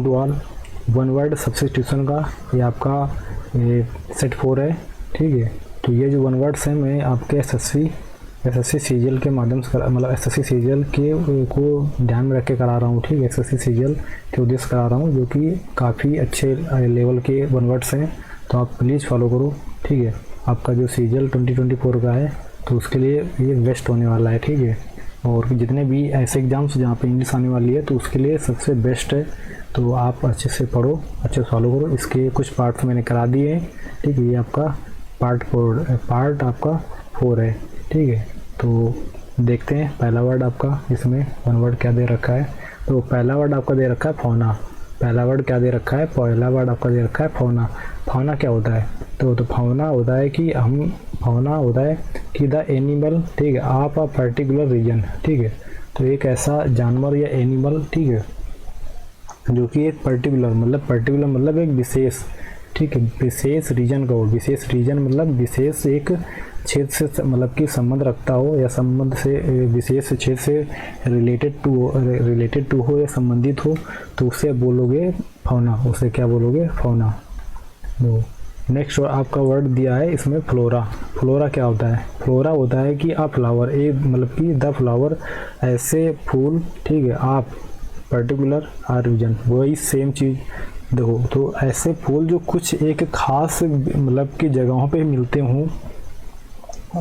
Welcome to all. One word substitution का ये आपका सेट 4 है, ठीक है। तो ये जो वन वर्ड्स हैं मैं आपके एसएससी सीजीएल के माध्यम से मतलब एसएससी सीजीएल के को ध्यान में रख के करा रहा हूँ, ठीक है। एसएससी सीजीएल के उद्देश्य करा रहा हूँ, जो कि काफ़ी अच्छे लेवल के वन वर्ड्स हैं, तो आप प्लीज़ फॉलो करो, ठीक है। आपका जो सीजीएल 2024 का है तो उसके लिए ये बेस्ट होने वाला है, ठीक है। और जितने भी ऐसे एग्ज़ाम्स जहाँ पे इंग्लिश आने वाली है तो उसके लिए सबसे बेस्ट है, तो आप अच्छे से पढ़ो, अच्छे से फॉलो करो। इसके कुछ पार्ट्स मैंने करा दिए हैं, ठीक है। ये आपका पार्ट आपका 4 है, ठीक है। तो देखते हैं पहला वर्ड आपका इसमें वन वर्ड क्या दे रखा है। तो पहला वर्ड आपका दे रखा है फौना। पहला वर्ड क्या दे रखा है? पहला वर्ड आपका दे रखा है फौना। फौना क्या होता है? तो फौना होता है कि फौना होता है कि द एनिमल, ठीक है, आप अ पर्टिकुलर रीजन, ठीक है। तो एक ऐसा जानवर या एनिमल, ठीक है, जो कि एक पर्टिकुलर मतलब एक विशेष, ठीक है, विशेष रीजन का हो। विशेष रीजन मतलब विशेष एक क्षेत्र से मतलब कि संबंध रखता हो या संबंध से विशेष क्षेत्र से रिलेटेड टू हो या संबंधित हो, तो उसे बोलोगे फौना। उसे क्या बोलोगे? फौना। तो नेक्स्ट आपका वर्ड दिया है इसमें फ्लोरा। फ्लोरा क्या होता है? फ्लोरा होता है कि अ फ्लावर, एक मतलब कि द फ्लावर, ऐसे फूल, ठीक है, आप पर्टिकुलर आर रीजन, वही सेम चीज़ देखो। तो ऐसे फूल जो कुछ एक खास मतलब की जगहों पे मिलते हों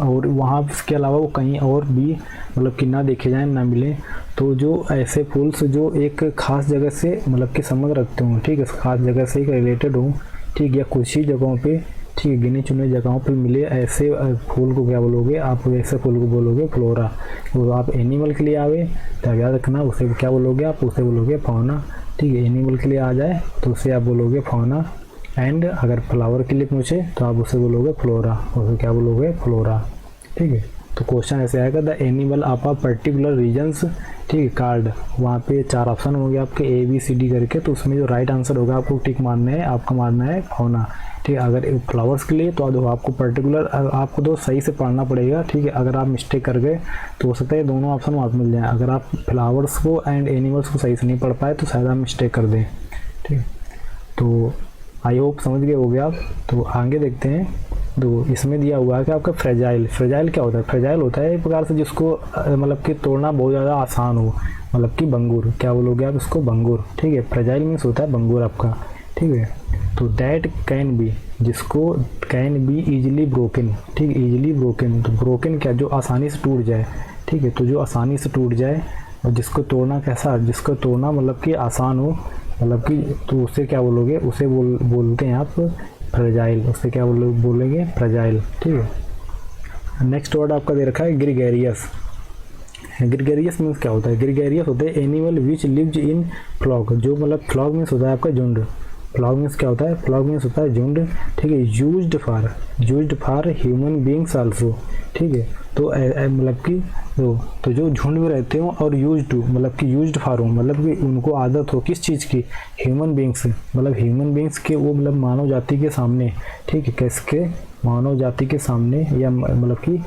और वहाँ के अलावा वो कहीं और भी मतलब कि ना देखे जाएं, ना मिले, तो जो ऐसे फूल से जो एक खास जगह से मतलब कि संबंध रखते हों, ठीक है, खास जगह से रिलेटेड हों, ठीक, या कुछ ही जगहों पे, ठीक है, गिने चुने जगहों पे मिले ऐसे फूल को क्या बोलोगे? आप ऐसे फूल को बोलोगे फ्लोरा। तो आप एनिमल के लिए आवे तो याद रखना, उसे क्या बोलोगे? आप उसे बोलोगे फौना, ठीक है। एनिमल के लिए आ जाए तो उसे आप बोलोगे फौना। एंड अगर फ्लावर के लिए पूछे तो आप उसे बोलोगे फ्लोरा। उसे क्या बोलोगे? फ्लोरा, ठीक है। तो क्वेश्चन ऐसे आएगा, the animal of a particular regions, ठीक है, कार्ड। वहाँ पे 4 ऑप्शन होंगे आपके ABCD करके, तो उसमें जो राइट आंसर होगा आपको टिक मारना है, आपका मारना है फौना, ठीक है। अगर फ्लावर्स के लिए तो आपको पर्टिकुलर आपको तो सही से पढ़ना पड़ेगा, ठीक है। अगर आप मिस्टेक कर गए तो हो सकता है दोनों ऑप्शन वहाँ मिल जाए। अगर आप फ्लावर्स को एंड एनिमल्स को सही से नहीं पढ़ पाए तो शायद आप मिस्टेक कर दें, ठीक है। तो आई होप समझ गए होगे आप। तो आगे देखते हैं। तो इसमें दिया हुआ है कि आपका फ्रेजाइल। फ्रेजाइल क्या होता है? फ्रेजाइल होता है एक प्रकार से जिसको मतलब कि तोड़ना बहुत ज़्यादा आसान हो, मतलब कि बंगूर। क्या बोलोगे आप इसको? बंगूर, ठीक है। फ्रेजाइल मीन्स होता है बंगूर आपका, ठीक है। तो दैट कैन बी, जिसको कैन बी ईजिली ब्रोकन, ठीक, ईजिली ब्रोकन। तो ब्रोकन क्या? जो आसानी से टूट जाए, ठीक है। तो जो आसानी से टूट जाए और जिसको तोड़ना कैसा? जिसको तोड़ना मतलब कि आसान हो, मतलब कि, तो उसे क्या बोलोगे? उसे बोलते हैं आप फ्रेजाइल। उसे क्या बोलेंगे? फ्रेजाइल, ठीक है। नेक्स्ट वर्ड आपका दे रखा है ग्रीगेरियस। ग्रीगेरियस मीन्स क्या होता है? ग्रीगेरियस होता है animal which lives in flock. जो मतलब फ्लॉक मीन्स होता है आपका झुंड। फ्लॉक मीन्स क्या होता है? फ्लॉक मीन्स होता है झुंड, ठीक है। Used for human beings also, ठीक है। तो मतलब कि तो जो झुंड में रहते हो और यूज टू मतलब कि यूज्ड फॉर हो, मतलब कि उनको आदत हो किस चीज़ की? ह्यूमन बींग्स, मतलब ह्यूमन बींग्स के, वो मतलब मानव जाति के सामने, ठीक है। किसके? मानव जाति के सामने, या मतलब कि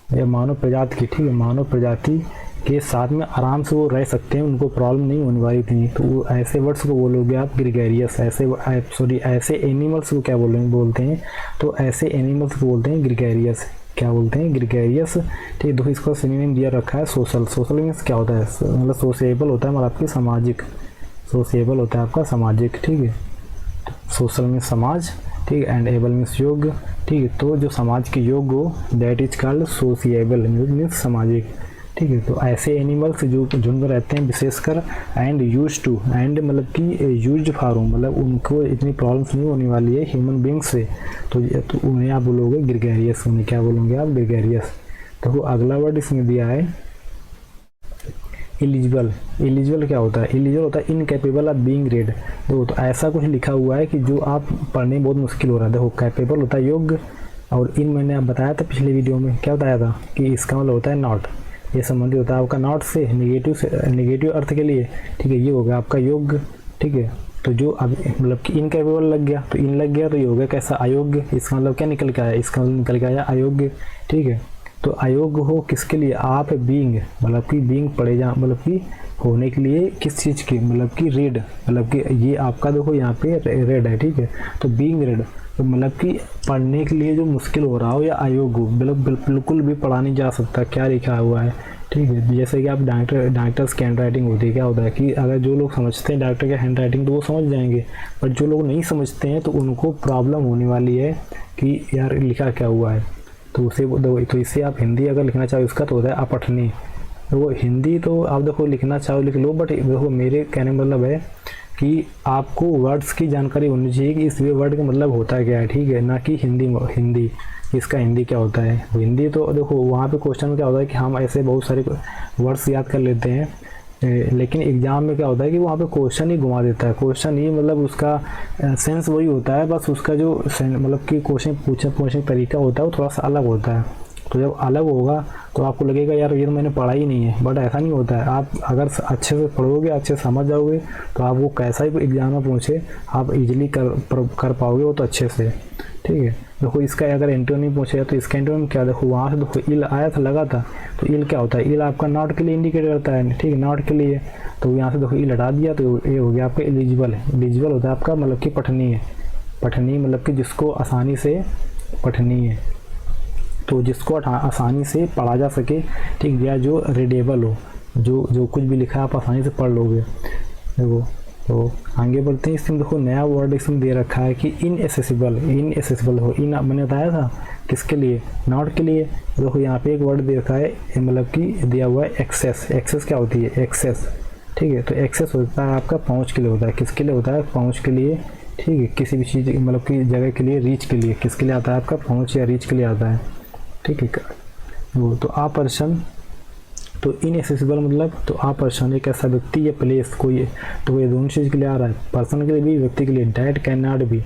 या मानव प्रजाति की, ठीक है, मानव प्रजाति के साथ में आराम से वो रह सकते हैं, उनको प्रॉब्लम नहीं होने वाली थी। तो ऐसे वर्ड्स को बोलोगे आप ग्रीगेरियस। ऐसे एनिमल्स को क्या बोलते हैं? तो ऐसे एनिमल्स को बोलते हैं ग्रीगेरियस। क्या बोलते हैं? ग्रीगेरियस, ठीक है। देखो इसका सिनोनिम दिया रखा है सोशल। सोशल मीन्स क्या होता है? मतलब सोशिएबल होता है, मतलब आपकी सामाजिक। सोशिएबल होता है आपका सामाजिक, ठीक है। सोशल मीन्स समाज, ठीक है। एंड एबल मीन्स योग्य, ठीक है। तो जो समाज के योग्य हो that is called sociable means सामाजिक, ठीक है। तो ऐसे एनिमल्स जो झुंड में रहते हैं विशेषकर, एंड यूज टू, एंड मतलब कि यूज्ड फॉर, मतलब उनको इतनी प्रॉब्लम्स नहीं होने वाली है ह्यूमन बींग्स से, तो उन्हें आप बोलोगे ग्रीगेरियस। उन्हें क्या बोलोगे आप? ग्रीगेरियस। तो अगला वर्ड इसमें दिया है एलिजिबल। एलिजिबल क्या होता है? एलिजिबल होता है इनकैपेबल ऑफ बीइंग रेड। देखो तो ऐसा कुछ लिखा हुआ है कि जो आप पढ़ने में बहुत मुश्किल हो रहा है। देखो कैपेबल होता है योग्य, और इन मैंने आप बताया था पिछले वीडियो में, क्या बताया था कि इसका मतलब होता है नॉट। ये संबंधित होता है आपका नॉट से, नेगेटिव अर्थ के लिए, ठीक है। ये हो गया आपका योग्य, ठीक है। तो जो अब मतलब कि इनकैपेबल लग गया तो इन लग गया, तो ये हो गया कैसा? अयोग्य। इसका मतलब क्या निकल के आया? इसका मतलब निकल के आया अयोग्य, ठीक है। तो अयोग्य हो किसके लिए, आप बीइंग मतलब कि बीइंग पढ़े जा मतलब कि होने के लिए किस चीज़ की, मतलब कि रीड, मतलब कि ये आपका देखो यहाँ पे रेड है, ठीक है। तो बीइंग रेड तो मतलब कि पढ़ने के लिए जो मुश्किल हो रहा हो या अयोग्य हो, बिल्कुल भी पढ़ा नहीं जा सकता, क्या लिखा हुआ है, ठीक है। जैसे कि आप डॉक्टर्स की हैंड राइटिंग होती है, क्या होता है कि अगर जो लोग समझते हैं डॉक्टर की हैंड राइटिंग तो वो समझ जाएंगे, बट जो लोग नहीं समझते हैं तो उनको प्रॉब्लम होने वाली है कि यार लिखा क्या हुआ है। तो उसे तो इससे आप हिंदी अगर लिखना चाहो इसका तो होता है अपठनी। तो वो हिंदी तो आप देखो लिखना चाहो लिख लो, बट देखो मेरे कहने का मतलब है कि आपको वर्ड्स की जानकारी होनी चाहिए कि इस वर्ड का मतलब होता क्या है, ठीक है, ना कि हिंदी इसका हिंदी क्या होता है। हिंदी तो देखो वहाँ पे क्वेश्चन में क्या होता है कि हम ऐसे बहुत सारे वर्ड्स याद कर लेते हैं, लेकिन एग्जाम में क्या होता है कि वहाँ पे क्वेश्चन ही घुमा देता है। क्वेश्चन ही मतलब उसका सेंस वही होता है, बस उसका जो मतलब कि क्वेश्चन पूछने का तरीका होता है वो थोड़ा सा अलग होता है। तो जब अलग होगा तो आपको लगेगा यार ये तो मैंने पढ़ा ही नहीं है, बट ऐसा नहीं होता है। आप अगर अच्छे से पढ़ोगे, अच्छे से समझ जाओगे तो आप वो कैसा ही एग्जाम में पूछे आप इजीली कर पाओगे वो तो अच्छे से, ठीक है। देखो इसका अगर एंटोनिम पूछेगा तो इसका एंटोनिम क्या, देखो वहाँ से देखो इल आया था लगा था, तो इल क्या होता है, इल आपका नॉट के लिए इंडिकेट करता है, ठीक है, नॉट के लिए। तो यहाँ से देखो इल हटा दिया तो ये हो गया आपका एलिजिबल है। एलिजिबल होता है आपका मतलब कि पठनीय है, पठनीय मतलब कि जिसको आसानी से पठनीय है, तो जिसको आसानी से पढ़ा जा सके, ठीक, या जो रीडेबल हो, जो कुछ भी लिखा है आप आसानी से पढ़ लोगे। देखो तो आगे बढ़ते हैं। इसमें देखो नया वर्ड इसमें दे रखा है कि इनएसेसिबल हो। इन मैंने बताया था किसके लिए, नॉट के लिए। देखो यहाँ पे एक वर्ड दे रखा है मतलब कि दिया हुआ है एक्सेस। एक्सेस क्या होती है, एक्सेस, ठीक है। तो एक्सेस होता है आपका पहुँच के लिए होता है, किसके लिए होता है, पहुँच के लिए, ठीक है, किसी भी चीज़ मतलब कि जगह के लिए, रीच के लिए, किसके लिए आता है आपका, पहुँच या रीच के लिए आता है, ठीक है। वो तो आ पर्सन, तो इनएसेसिबल मतलब तो आ पर्सन एक ऐसा व्यक्ति या प्लेस कोई, तो ये दोनों चीज़ के लिए आ रहा है, पर्सन के लिए भी व्यक्ति के लिए। डैट कैन नॉट भी,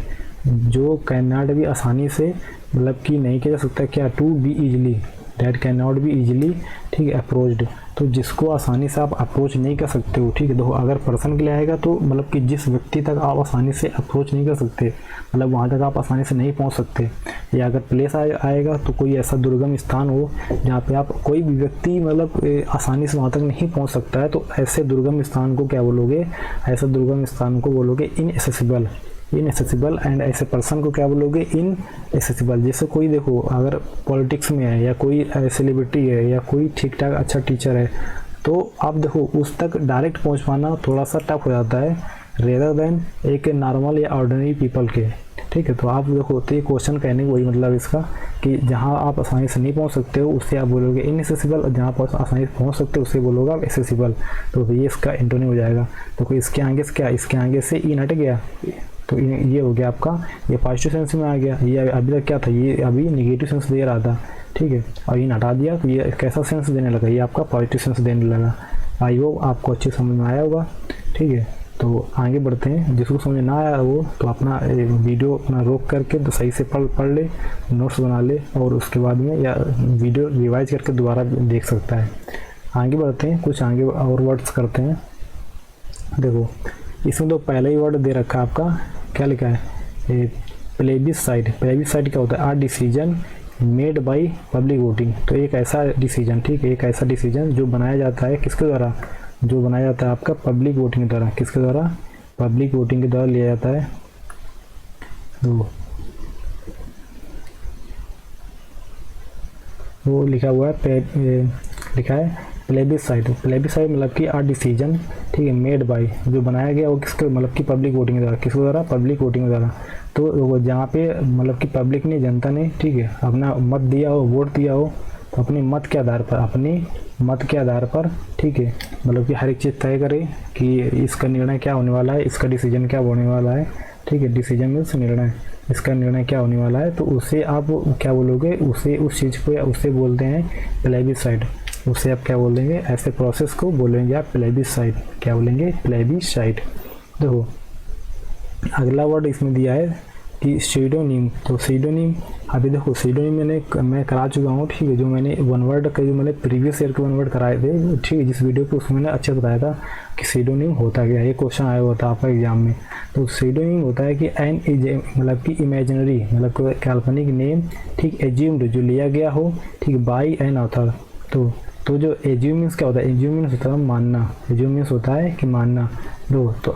जो कैन नॉट भी आसानी से मतलब कि नहीं किया जा सकता, क्या, to be easily, that can not be easily, ठीक है, अप्रोच्ड, तो जिसको आसानी से आप अप्रोच नहीं कर सकते हो, ठीक है। देखो अगर पर्सन के लिए आएगा तो मतलब कि जिस व्यक्ति तक आप आसानी से अप्रोच नहीं कर सकते, मतलब वहाँ तक आप आसानी से नहीं पहुँच सकते। या अगर प्लेस आएगा तो कोई ऐसा दुर्गम स्थान हो जहाँ पे आप कोई भी व्यक्ति मतलब आसानी से वहाँ तक नहीं पहुँच सकता है, तो ऐसे दुर्गम स्थान को क्या बोलोगे, ऐसे दुर्गम स्थान को बोलोगे इनएसेसिबल एंड ऐसे पर्सन को क्या बोलोगे, इनएसेसिबल। जैसे कोई देखो अगर पॉलिटिक्स में है या कोई सेलिब्रिटी है या कोई ठीक ठाक अच्छा टीचर है, तो आप देखो उस तक डायरेक्ट पहुंच पाना थोड़ा सा टफ हो जाता है रेदर देन एक नॉर्मल या ऑर्डिनरी पीपल के, ठीक है। तो आप देखो तो ये क्वेश्चन कहने का वही मतलब इसका कि जहाँ आप आसानी से नहीं पहुँच सकते हो उससे आप बोलोगे इनएसेसिबल, और जहाँ आप आसानी से पहुँच सकते हो उससे बोलोगे आप एसेसिबल। तो ये इसका एंटोनिम हो जाएगा। तो कोई इसके आगे से क्या, इसके आगे से इन हट गया तो ये हो गया आपका, ये पॉजिटिव सेंस में आ गया। ये अभी तक क्या था, ये अभी नेगेटिव सेंस दे रहा था, ठीक है, और इन हटा दिया तो ये कैसा सेंस देने लगा, ये आपका पॉजिटिव सेंस देने लगा। आई होप आपको अच्छे समझ में आया होगा, ठीक है। तो आगे बढ़ते हैं, जिसको समझ ना आया वो तो अपना वीडियो अपना रोक करके तो सही से पढ़ ले, नोट्स बना ले, और उसके बाद में या वीडियो रिवाइज करके दोबारा देख सकता है। आगे बढ़ते हैं, कुछ आगे और वर्ड्स करते हैं। देखो इसमें तो पहला ही वर्ड दे रखा है आपका, क्या लिखा है, प्लेबिसाइड। प्लेबिसाइड क्या होता है, a decision made by public voting. तो एक ऐसा डिसीजन, ठीक है, एक ऐसा डिसीजन जो बनाया जाता है किसके द्वारा, जो बनाया जाता है आपका पब्लिक वोटिंग के द्वारा। किसके द्वारा, पब्लिक वोटिंग के द्वारा लिया जाता है। तो वो लिखा हुआ है, लिखा है प्लेबिसाइड। प्लेबिसाइड मतलब कि आ डिसीजन, ठीक है, मेड बाय, जो बनाया गया वो किसके मतलब कि पब्लिक वोटिंग के द्वारा। किसके द्वारा, पब्लिक वोटिंग के द्वारा। तो जहाँ पे मतलब कि पब्लिक ने, जनता ने, ठीक है, अपना मत दिया हो, वोट दिया हो, तो अपने मत के आधार पर, ठीक है, मतलब कि हर एक चीज़ तय करे कि इसका निर्णय क्या होने वाला है, इसका डिसीजन क्या होने वाला है, ठीक है। डिसीजन मीन्स निर्णय, इसका निर्णय क्या होने वाला है, तो उसे आप क्या बोलोगे, उसे उस चीज़ को उसे बोलते हैं प्लेबिसाइड। उसे आप क्या बोलेंगे, ऐसे प्रोसेस को बोलेंगे आप प्लेबिसाइड। क्या बोलेंगे, प्लेबिसाइड। देखो अगला वर्ड इसमें दिया है कि सीडोनिम, तो सीडोनिम अभी देखो सीडोनिम मैं करा चुका हूँ, ठीक है। जो मैंने वन वर्ड का जो मैंने प्रीवियस ईयर के वन वर्ड कराए थे, ठीक है, जिस वीडियो पे उसमें मैंने अच्छे बताया था कि सीडोनिम होता क्या है। ये क्वेश्चन आया हुआ था आपका एग्जाम में। तो सीडोनिम होता है कि एन मतलब कि इमेजिनरी मतलब कोई काल्पनिक नेम, ठीक, एज्यूम्ड जो लिया गया हो, ठीक, बाई एन ऑथर। तो जो एज्यूम मीन्स क्या होता है, एज्यूम मीन्स होता है मानना, एज्यूम मीन्स होता है कि मानना। तो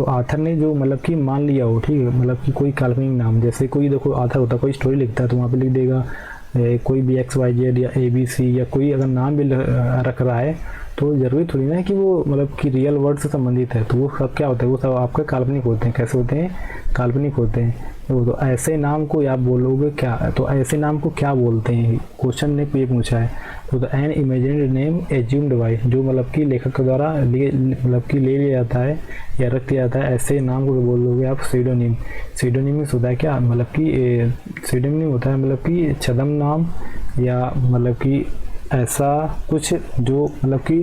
आथर ने जो मतलब कि मान लिया हो, ठीक है, मतलब कि कोई काल्पनिक नाम, जैसे कोई देखो आथर होता है कोई स्टोरी लिखता है तो वहाँ पे लिख देगा कोई भी XYZ या ABC या कोई अगर नाम भी रख रहा है तो ज़रूरी थोड़ी ना है कि वो मतलब कि रियल वर्ड से संबंधित है। तो वो सब क्या होता है, वो सब आपके काल्पनिक होते हैं। कैसे होते हैं, काल्पनिक होते हैं। तो ऐसे नाम को आप बोलोगे क्या, तो ऐसे नाम को क्या बोलते हैं, क्वेश्चन ने ये पूछा है। तो an imaginary name assumed by, जो मतलब कि लेखक के द्वारा मतलब कि ले लिया जाता है या रख दिया जाता है, ऐसे नाम को बोलोगे आप सीडोनिम। सीडोनिम होता है क्या, मतलब कि सीडोनिम होता है मतलब कि छद्म नाम या मतलब कि ऐसा कुछ जो मतलब कि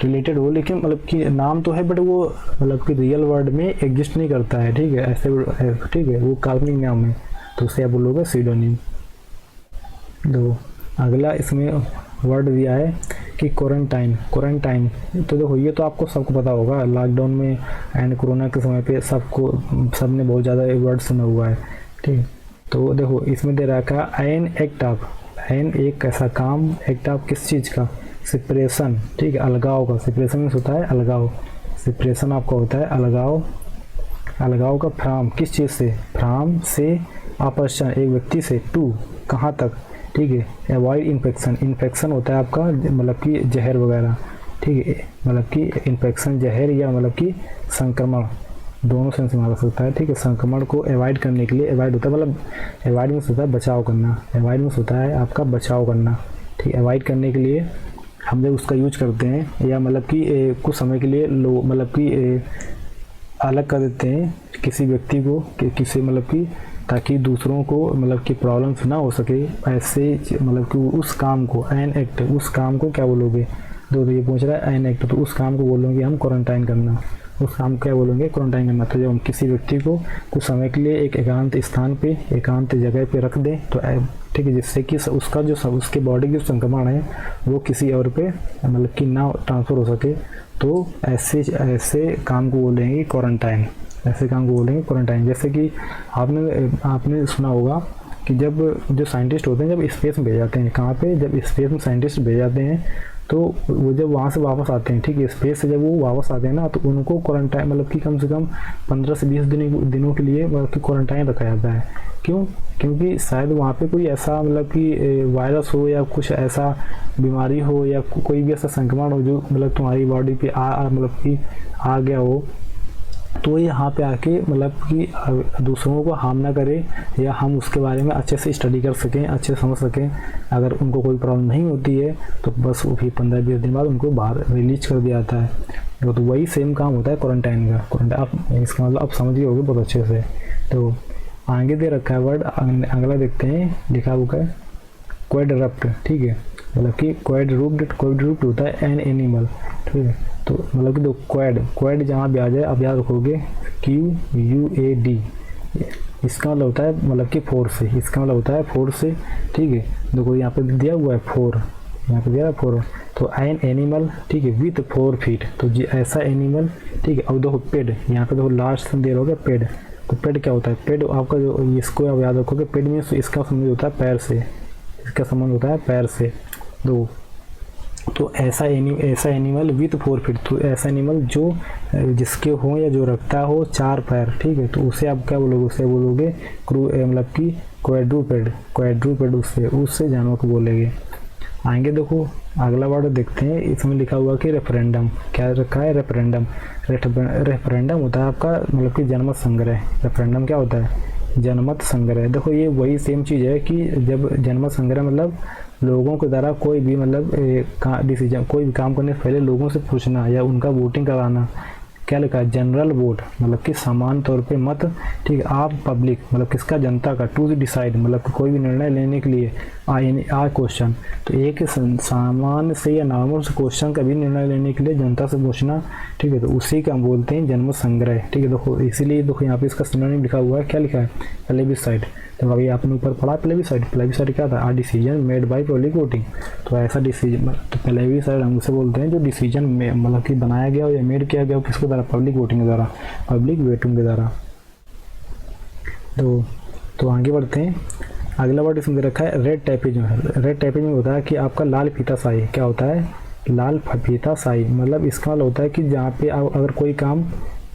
रिलेटेड हो, लेकिन मतलब कि नाम तो है बट वो मतलब कि रियल वर्ड में एग्जिस्ट नहीं करता है, ठीक है, ऐसे, ठीक है, वो काल्पनिक नाम है। तो उससे आप बोलोगे सीडोनिम। तो अगला इसमें वर्ड दिया है कि क्वारंटाइन। क्वारंटाइन तो देखो ये तो आपको सबको पता होगा, लॉकडाउन में एंड कोरोना के समय पे सबने बहुत ज़्यादा ये वर्ड सुना हुआ है, ठीक। तो देखो इसमें दे रखा है एन एक्ट ऑफ, एन एक ऐसा काम, एक्ट ऑफ किस चीज़ का, सेपरेशन, ठीक है, अलगाव का। सेपरेशन मीन्स होता है अलगाव, सेपरेशन आपका होता है अलगाव, अलगाव का फ्राम किस चीज़ से, फ्राम से, अ पर्सन एक व्यक्ति से, टू कहाँ तक, ठीक है, अवॉइड इन्फेक्शन, इन्फेक्शन होता है आपका मतलब कि जहर वगैरह, ठीक है, मतलब कि इन्फेक्शन जहर या मतलब कि संक्रमण, दोनों सेंस में आ सकता है, ठीक है। संक्रमण को अवॉइड करने के लिए, अवॉइड होता है मतलब अवॉइड मीन्स होता है बचाव करना, अवॉइड मीन्स होता है आपका बचाव करना, ठीक है। अवॉइड करने के लिए हम जब उसका यूज करते हैं या मतलब कि कुछ समय के लिए मतलब कि अलग कर देते हैं किसी व्यक्ति को किसी मतलब कि ताकि दूसरों को मतलब कि प्रॉब्लम्स ना हो सके, ऐसे मतलब कि उस काम को एन एक्ट, उस काम को क्या बोलोगे, तो ये पूछ रहा है एन एक्ट, तो उस काम को बोलेंगे हम क्वारंटाइन करना, उस काम क्या बोलेंगे क्वारंटाइन करना। तो जब हम किसी व्यक्ति को कुछ समय के लिए एक एकांत स्थान पे, एकांत जगह पे रख दें तो ठीक है, जिससे कि उसका जो उसके बॉडी की संक्रमण है वो किसी और पे मतलब कि ना ट्रांसफ़र हो सके, तो ऐसे काम को बोलेंगे क्वारंटाइन, ऐसे काम को बोलेंगे क्वारंटाइन। जैसे कि आपने सुना होगा कि जब जो साइंटिस्ट होते हैं जब स्पेस में भेज जाते हैं, कहाँ पे, जब स्पेस में साइंटिस्ट भेज जाते हैं तो वो जब वहाँ से वापस आते हैं, ठीक है, स्पेस से जब वो वापस आते हैं ना तो उनको क्वारंटाइन मतलब कि कम से कम 15 से 20 दिनों के लिए मतलब कि क्वारंटाइन रखा जाता है। क्यों, क्योंकि शायद वहाँ पे कोई ऐसा मतलब कि वायरस हो या कुछ ऐसा बीमारी हो या कोई भी ऐसा संक्रमण हो जो मतलब तुम्हारी बॉडी पे मतलब कि आ गया हो, तो यहाँ पे आके मतलब कि दूसरों को हार्म ना करे या हम उसके बारे में अच्छे से स्टडी कर सकें, अच्छे से समझ सकें। अगर उनको कोई प्रॉब्लम नहीं होती है तो बस वो भी 15-20 दिन बाद उनको बाहर रिलीज कर दिया जाता है। तो वही सेम काम होता है क्वारंटाइन का। क्वारंटाइन आप इसका मतलब आप समझ गए होगे बहुत अच्छे से। तो आगे दे रखा है वर्ड, अगला देखते हैं, लिखा हुआ है क्वाड्रप्ट, ठीक है, मतलब कि क्वाड्रूप्ड होता है एन एनिमल, ठीक है। तो मतलब कि दो क्वाड जहाँ भी आ जाए आप याद रखोगे QUAD, इसका मतलब होता है मतलब कि 4 से, इसका मतलब होता है 4 से, ठीक है। देखो यहाँ पे दिया हुआ है 4, यहाँ पे दिया है 4, तो एन एनिमल, ठीक है, विथ 4 फीट, तो जी ऐसा एनिमल, ठीक है। अब देखो पेड, यहाँ पे देखो लास्ट दे रहोगे पेड, तो पेड क्या होता है, पेड आपका जो इसको आप याद रखोगे, पेड मीन्स इसका संबंध होता है पैर से, इसका संबंध होता है पैर से। तो ऐसा एनिमल विथ 4 फीट, तो ऐसा एनिमल जो जिसके हो या जो रखता हो 4 पैर, ठीक है, तो उसे आप क्या बोलोगे, उसे बोलोगे मतलब कि क्वाड्रूपेड, उससे जानवर को बोलेंगे। आएंगे देखो अगला वर्ड देखते हैं, इसमें लिखा हुआ कि रेफरेंडम, क्या रखा है, रेफरेंडम। रेफरेंडम होता है आपका मतलब कि जनमत संग्रह। रेफरेंडम क्या होता है, जनमत संग्रह। देखो ये वही सेम चीज़ है कि जब जनमत संग्रह मतलब लोगों के द्वारा कोई भी मतलब डिसीजन, कोई भी काम करने से पहले लोगों से पूछना या उनका वोटिंग कराना, क्या लिखा है, जनरल वोट मतलब कि समान तौर पे मत, ठीक है, आप पब्लिक मतलब किसका, जनता का, टू डिसाइड मतलब कि कोई भी निर्णय लेने के लिए आ क्वेश्चन। तो एक सामान्य से या नॉर्मल से क्वेश्चन का भी निर्णय लेने के लिए जनता से पूछना, ठीक है, तो उसी का हम बोलते हैं जनमत संग्रह, ठीक है। देखो इसीलिए देखो यहाँ पे इसका सिनोनिम लिखा हुआ है, क्या लिखा है, प्लेबिसाइड। तो अभी आपने ऊपर पढ़ा प्लेबिसाइड, प्लेबिसाइड क्या था, a decision made by public voting. तो ऐसा डिसीजन, तो प्लेबिसाइड हम उसे बोलते हैं जो डिसीजन में मतलब कि बनाया गया हो या मेड किया गया हो किसके द्वारा, पब्लिक वोटिंग के द्वारा, पब्लिक वोटिंग के द्वारा। तो आगे बढ़ते हैं। अगला वर्ड इसमें दे रखा है रेड टैपिज्म। रेड टैपिज्म होता है कि आपका लाल फीता स्याही, क्या होता है, लाल फीता स्याही, मतलब इसका मतलब होता है कि जहाँ पे अगर कोई काम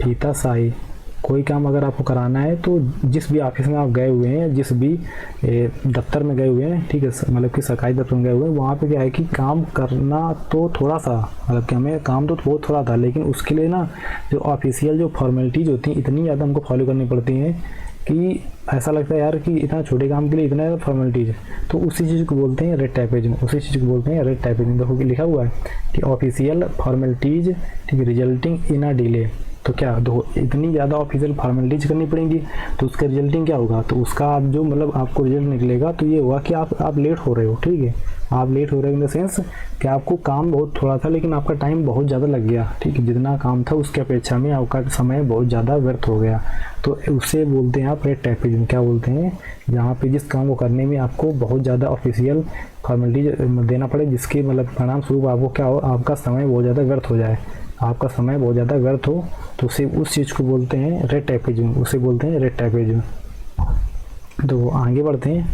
फीता स्याही, कोई काम अगर आपको कराना है तो जिस भी ऑफिस में आप गए हुए हैं, जिस भी दफ्तर में गए हुए हैं, ठीक है, मतलब कि सरकारी दफ्तर में गए हुए हैं, वहाँ पे क्या है कि काम करना तो थोड़ा सा, मतलब कि हमें काम तो बहुत थोड़ा था, लेकिन उसके लिए ना जो ऑफिशियल जो फॉर्मेलिटीज़ होती हैं इतनी ज़्यादा हमको फॉलो करनी पड़ती हैं कि ऐसा लगता है यार कि इतना छोटे काम के लिए इतना ज़्यादा फॉर्मेलिटीज़। तो उसी चीज़ को बोलते हैं रेड टैपिज्म, उसी चीज़ को बोलते हैं रेड टैपिज्म। देखो कि लिखा हुआ है कि ऑफिशियल फॉर्मेलिटीज़, ठीक है, रिजल्टिंग इन अ डिले। तो क्या दो इतनी ज़्यादा ऑफिशियल फॉर्मेलिटीज करनी पड़ेंगी, तो उसका रिजल्टिंग क्या होगा, तो उसका आप जो मतलब आपको रिजल्ट निकलेगा तो ये हुआ कि आप लेट हो रहे हो, ठीक है, आप लेट हो रहे हो इन द सेंस कि आपको काम बहुत थोड़ा था लेकिन आपका टाइम बहुत ज़्यादा लग गया, ठीक है, जितना काम था उसके अपेक्षा में आपका समय बहुत ज़्यादा व्यर्थ हो गया। तो उसे बोलते हैं आप रेड टैपिज्म। क्या बोलते हैं, जहाँ पे जिस काम को करने में आपको बहुत ज़्यादा ऑफिशियल फॉर्मेलिटीज देना पड़े, जिसके मतलब परिणाम स्वरूप आपको क्या हो, आपका समय बहुत ज़्यादा व्यर्थ हो जाए, आपका समय बहुत ज़्यादा व्यर्थ हो, तो उसे उस चीज़ को बोलते हैं रेड टैपिज्म, उसे बोलते हैं रेड टैपिज्म। तो आगे बढ़ते हैं।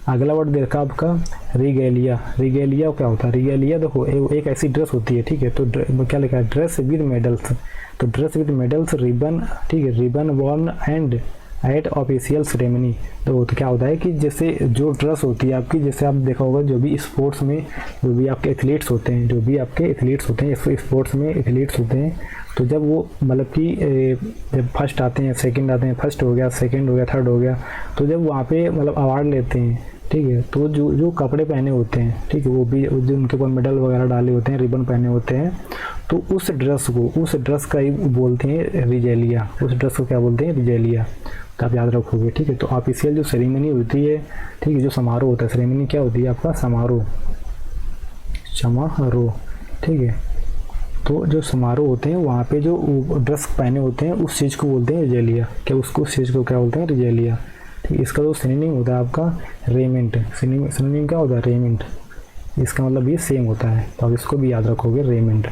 अगला वर्ड देखा आपका रिगेलिया। रिगेलिया क्या होता है, रिगेलिया देखो एक ऐसी ड्रेस होती है, ठीक है, तो क्या लिखा है, ड्रेस विद मेडल्स। तो ड्रेस विद मेडल्स, रिबन, ठीक है, ribbon worn and at official ceremony. तो क्या होता है कि जैसे जो ड्रेस होती है आपकी, जैसे आप देखा होगा जो भी स्पोर्ट्स में जो भी आपके एथलीट्स होते हैं, जो भी आपके एथलीट्स होते हैं, स्पोर्ट्स में एथलीट्स होते हैं, तो जब वो मतलब कि जब फर्स्ट आते हैं, सेकंड आते हैं, फर्स्ट हो गया, सेकंड हो गया, थर्ड हो गया, तो जब वहाँ पे मतलब अवार्ड लेते हैं, ठीक है, तो जो कपड़े पहने होते हैं, ठीक है, वो भी जो उनके ऊपर मेडल वगैरह डाले होते हैं, रिबन पहने होते हैं, तो उस ड्रेस का ही बोलते हैं रिजेलिया। उस ड्रेस को क्या बोलते हैं, रिजेलिया। तो आप याद रखोगे, ठीक है। तो ऑफिशियल जो सेरेमनी होती है, ठीक है, जो समारोह होता है, सेरेमनी क्या होती है आपका, समारोह, ठीक है। तो जो समारोह होते हैं वहाँ पे जो ड्रेस पहने होते हैं उस चीज़ को बोलते हैं रिजेलिया। क्या उसको उस चीज़ को क्या बोलते हैं, रिजेलिया, ठीक है। इसका जो सिनोनिम होता है आपका रेमेंट। सिनोनिम क्या होता है, रेमेंट। इसका मतलब ये सेम होता है, तो आप इसको भी याद रखोगे, रेमेंट।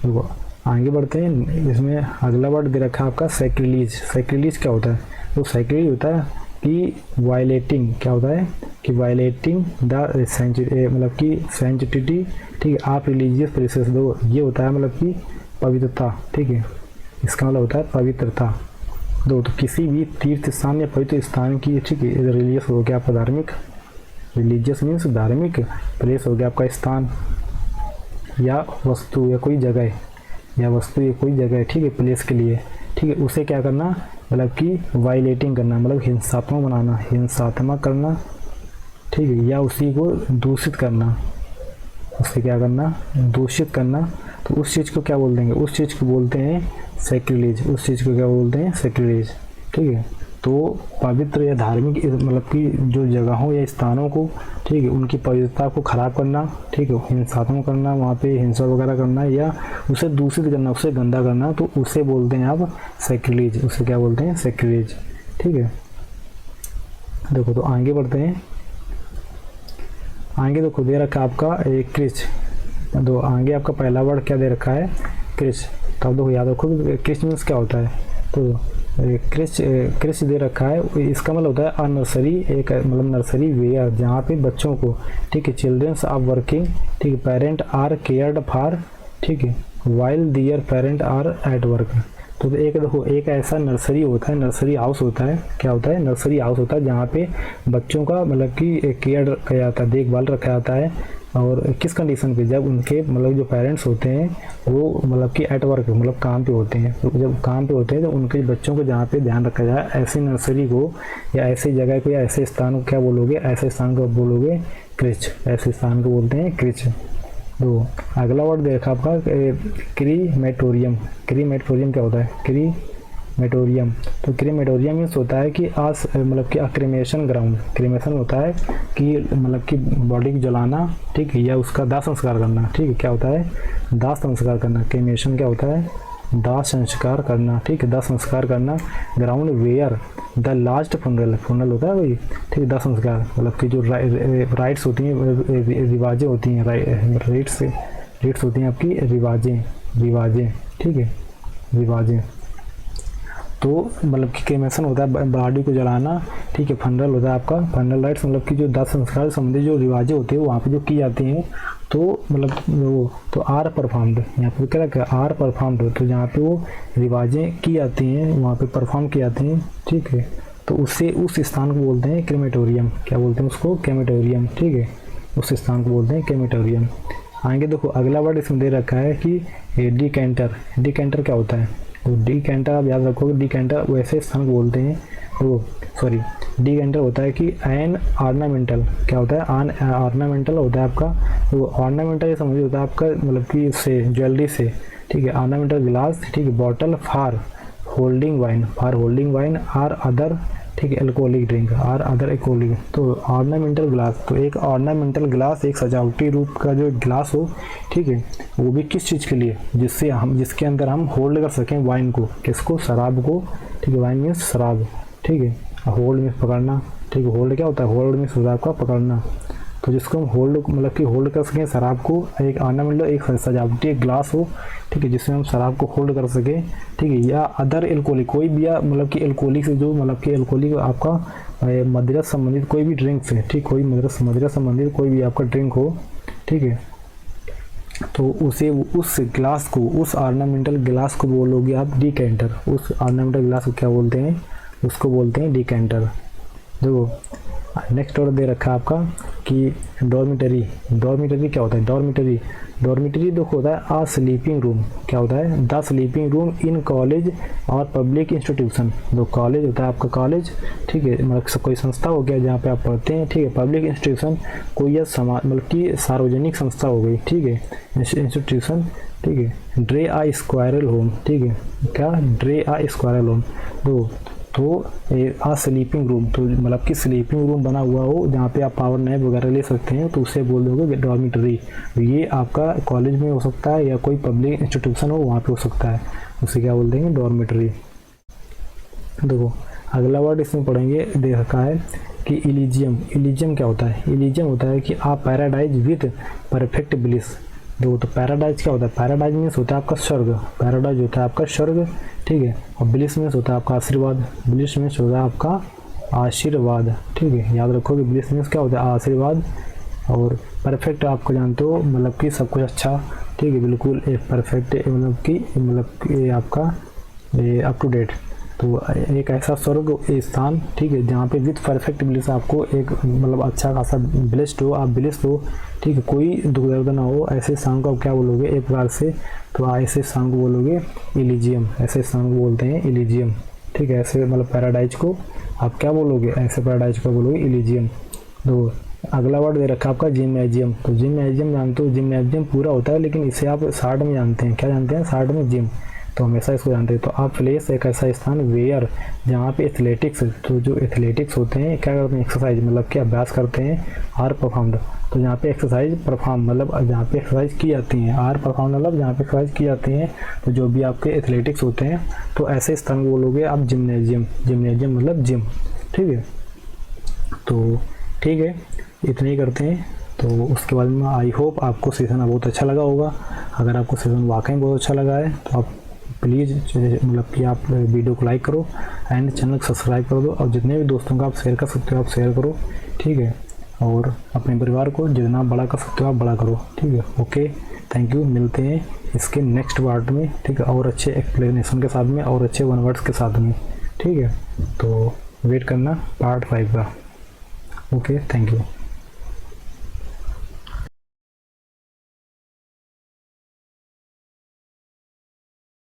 तो आगे बढ़ते हैं। इसमें अगला वर्ड दे रखा है आपका सैक्रिलीज। सैक्रिलीज क्या होता है, तो सैक्रिलीज होता है कि वायलेटिंग, क्या होता है कि वायलेटिंग द मतलब कि सेंसिटिविटी, ठीक है, आप रिलीजियस प्लेसेस। दो ये होता है मतलब कि पवित्रता, ठीक है, इसका मतलब होता है पवित्रता। तो किसी भी तीर्थ स्थान या पवित्र स्थान की, ठीक है, रिलीजियस हो गया आपका धार्मिक, रिलीजियस मीन्स धार्मिक, प्लेस हो गया आपका स्थान या वस्तु या कोई जगह, ठीक है, प्लेस के लिए, ठीक है, उसे क्या करना, मतलब कि वायलेटिंग करना, मतलब हिंसात्मक बनाना, हिंसात्मक करना, ठीक है, या उसी को दूषित करना, उसे क्या करना, दूषित करना। तो उस चीज़ को क्या बोल देंगे, उस चीज़ को बोलते हैं सैक्रिलीज। उस चीज़ को क्या बोलते हैं, सैक्रिलीज, ठीक है। तो पवित्र या धार्मिक मतलब कि जो जगहों या स्थानों को, ठीक है, उनकी पवित्रता को ख़राब करना, ठीक है, हिंसात्मक करना, वहाँ पे हिंसा वगैरह करना या उसे दूषित करना, उसे गंदा करना, तो उसे बोलते हैं आप सैक्रिलीज। उसे क्या बोलते हैं, सैक्रिलीज, ठीक है। देखो तो आगे बढ़ते हैं। आगे देखो दे रखा है आपका एक क्रिच। तो आगे आपका पहला वर्ड क्या दे रखा है, क्रिच। तो आप देखो याद रखो क्रिच मीन्स क्या होता है, तो क्रिच दे रखा है, इसका मतलब होता है अ नर्सरी, एक मतलब नर्सरी वेयर, जहाँ पे बच्चों को, ठीक है, चिल्ड्रंस आर वर्किंग, ठीक है, पेरेंट आर केयर्ड फॉर, ठीक है, while their parent are at work. तो एक देखो एक ऐसा नर्सरी होता है, नर्सरी हाउस होता है, क्या होता है, नर्सरी हाउस होता है, जहाँ पे बच्चों का मतलब कि केयर किया जाता है, देखभाल रखा जाता है। और किस कंडीशन पे, जब उनके मतलब जो पेरेंट्स होते हैं वो मतलब कि एट वर्क मतलब काम पे होते हैं। तो जब काम पे होते हैं तो उनके बच्चों को जहाँ पे ध्यान रखा जाए, ऐसी नर्सरी को या ऐसी जगह को या ऐसे स्थान को क्या बोलोगे, ऐसे स्थान को बोलोगे क्रिच। ऐसे स्थान को बोलते हैं क्रिच। तो अगला वर्ड देखा आपका क्रीमेटोरियम। क्रीमेटोरियम क्या होता है? क्रीमेटोरियम, तो क्रीमेटोरियम मीन्स होता है कि मतलब कि क्रीमेशन ग्राउंड। क्रीमेशन होता है कि मतलब कि बॉडी को जलाना, ठीक है, या उसका दाह संस्कार करना, ठीक है। क्या होता है? दाह संस्कार करना। क्रीमेशन क्या होता है? दाह संस्कार करना, ठीक है, दाह संस्कार करना। ग्राउंड वेयर द लास्ट फुनरल होता है वही, ठीक है, दाह संस्कार मतलब कि जो राइट्स होती हैं, रिवाजें होती हैं, राइट्स होती हैं आपकी, रिवाजें, ठीक है, रिवाजें। तो मतलब कि क्रेमेशन होता है बॉडी को जलाना, ठीक है। फनरल होता है आपका, फनरल राइट्स मतलब कि जो दाह संस्कार संबंधी जो रिवाजें होती है वहाँ पे जो की जाती हैं, तो मतलब वो तो आर परफॉर्म्ड, यहाँ पे क्या रखा है? Are performed. तो जहाँ पे वो रिवाजें की जाती हैं वहाँ पे परफॉर्म की जाती हैं, ठीक है, तो उससे उस स्थान को बोलते हैं क्रेमेटोरियम। क्या बोलते हैं उसको? क्रेमेटोरियम, ठीक है, उस स्थान को बोलते हैं क्रेमेटोरियम। आगे देखो अगला वर्ड इसमें दे रखा है कि डिकेंटर। डिकेंटर क्या होता है? तो डिकेंटर आप याद रखोगे, डिकेंटर वैसे स्थान को बोलते हैं, तो सॉरी, डिकेंटर होता है कि एन ऑर्नामेंटल। क्या होता है? आन ऑर्नामेंटल होता है आपका, तो ऑर्नामेंटल ये समझिए होता है आपका मतलब कि इससे ज्वेलरी से, ठीक है। ऑर्नामेंटल ग्लास, ठीक है, bottle for holding wine or other, ठीक है, alcoholic drink or other alcoholic. तो ऑर्नामेंटल ग्लास, तो एक ऑर्नामेंटल ग्लास एक सजावटी रूप का जो ग्लास हो, ठीक है, वो भी किस चीज़ के लिए? जिसके अंदर हम होल्ड कर सकें वाइन को, किसको? शराब को, ठीक है। वाइन मीन्स शराब, ठीक है। होल्ड मीन्स पकड़ना, ठीक है। होल्ड क्या होता है? होल्ड मीन्स शराब का पकड़ना। तो जिसको हम होल्ड मतलब कि होल्ड कर सकें शराब को, एक ऑर्नामेंटल एक सजावटी एक ग्लास हो, ठीक है, जिसमें हम शराब को होल्ड कर सकें, ठीक है। या अदर एल्कोहलिक, कोई भी या मतलब कि एल्कोहलिक से जो मतलब कि एल्कोहलिक आपका मदिरा संबंधित कोई भी ड्रिंक से, ठीक, कोई मदिरा संबंधित कोई भी आपका ड्रिंक हो, ठीक है, तो उसे उस ग्लास को, उस ऑर्नामेंटल ग्लास को बोलोगे आप डिकेंटर। उस ऑर्नामेंटल ग्लास को क्या बोलते हैं? उसको बोलते हैं डिकेंटर। देखो नेक्स्ट ऑर्डर दे रखा है आपका कि डॉर्मिटरी। डॉर्मिटरी क्या होता है? डॉर्मिटरी तो होता है स्लीपिंग रूम। क्या होता है? The sleeping room in college और पब्लिक इंस्टीट्यूशन। जो कॉलेज होता है आपका, कॉलेज, ठीक है, मतलब कोई संस्था हो गया जहाँ पे आप पढ़ते हैं, ठीक है। पब्लिक इंस्टीट्यूशन कोई या समाज मतलब कि सार्वजनिक संस्था हो गई, ठीक है, इंस्टीट्यूशन, ठीक है। ड्रे आ स्क्वायरल होम, ठीक है, क्या? ड्रे आ स्क्वायरल होम। तो आ स्लीपिंग रूम, तो मतलब कि स्लीपिंग रूम बना हुआ हो जहाँ पे आप पावर नैप वगैरह ले सकते हैं, तो उसे बोल दोगे डॉर्मिटरी। ये आपका कॉलेज में हो सकता है या कोई पब्लिक इंस्टीट्यूशन हो वहाँ पे हो सकता है, उसे क्या बोल देंगे? डॉर्मिटरी। देखो अगला वर्ड इसमें पढ़ेंगे, दे रखा है कि इलिजियम। इलिजियम क्या होता है? इलिजियम होता है कि आप पैराडाइज विद परफेक्ट ब्लिस। देखो तो पैराडाइज क्या होता है? पैराडाइज मीन्स होता है आपका स्वर्ग। पैराडाइज होता है आपका स्वर्ग, ठीक है। और ब्लिस मीन्स होता है आपका आशीर्वाद। ब्लिस मीन्स होता है आपका आशीर्वाद, ठीक है, याद रखो कि ब्लिस मीन्स क्या होता है? आशीर्वाद। और परफेक्ट आपको जानते हो मतलब कि सब कुछ अच्छा, ठीक है, बिल्कुल एक परफेक्ट मतलब कि आपका अप टू डेट। तो एक ऐसा स्वर्ग स्थान, ठीक है, जहाँ पे विथ परफेक्ट ब्लिस आपको एक मतलब अच्छा खासा ब्लेस्ड हो, आप ब्लेस्ड हो, ठीक है, कोई दुख दर्द ना हो, ऐसे स्थान को आप क्या बोलोगे? एक प्रकार से तो ऐसे स्थान को बोलोगे इलिजियम। ऐसे स्थान को बोलते हैं इलिजियम, ठीक है। ऐसे मतलब पैराडाइज को आप क्या बोलोगे? ऐसे पैराडाइज को बोलोगे इलिजियम। तो अगला वर्ड दे रखा है आपका जिम्नेजियम। तो जिम्नेजियम जानते हो, जिम्नेजियम पूरा होता है लेकिन इसे आप शार्ट में जानते हैं। क्या जानते हैं? शार्ट में जिम, तो हमेशा इसको जानते हैं। तो आप प्लेस एक ऐसा स्थान वेयर जहाँ पे एथलेटिक्स, तो जो एथलेटिक्स होते हैं क्या करते हैं? एक्सरसाइज मतलब कि अभ्यास करते हैं, आर परफॉर्म्ड। तो जहाँ पे एक्सरसाइज परफॉर्म मतलब जहाँ पे एक्सरसाइज की जाती हैं, आर परफॉर्म मतलब जहाँ पे एक्सरसाइज की जाती हैं, तो जो भी आपके एथलेटिक्स होते हैं, तो ऐसे स्थान को बोलोगे आप जिम्नेजियम। जिम्नेजियम मतलब जिम, ठीक है। तो ठीक है, इतना ही करते हैं। तो उसके बाद में आई होप आपको सेशन बहुत अच्छा लगा होगा। अगर आपको सेशन वाकई बहुत अच्छा लगा है तो आप प्लीज़ मतलब कि आप वीडियो को लाइक करो एंड चैनल को सब्सक्राइब कर दो, और जितने भी दोस्तों का आप शेयर कर सकते हो आप शेयर करो, ठीक है। और अपने परिवार को जितना बड़ा कर सकते हो आप बड़ा करो, ठीक है। Okay, thank you. मिलते हैं इसके नेक्स्ट पार्ट में, ठीक है, और अच्छे एक्सप्लेनेशन के साथ में और अच्छे वन वर्ड्स के साथ में, ठीक है। तो वेट करना पार्ट 5 का। Okay, thank you.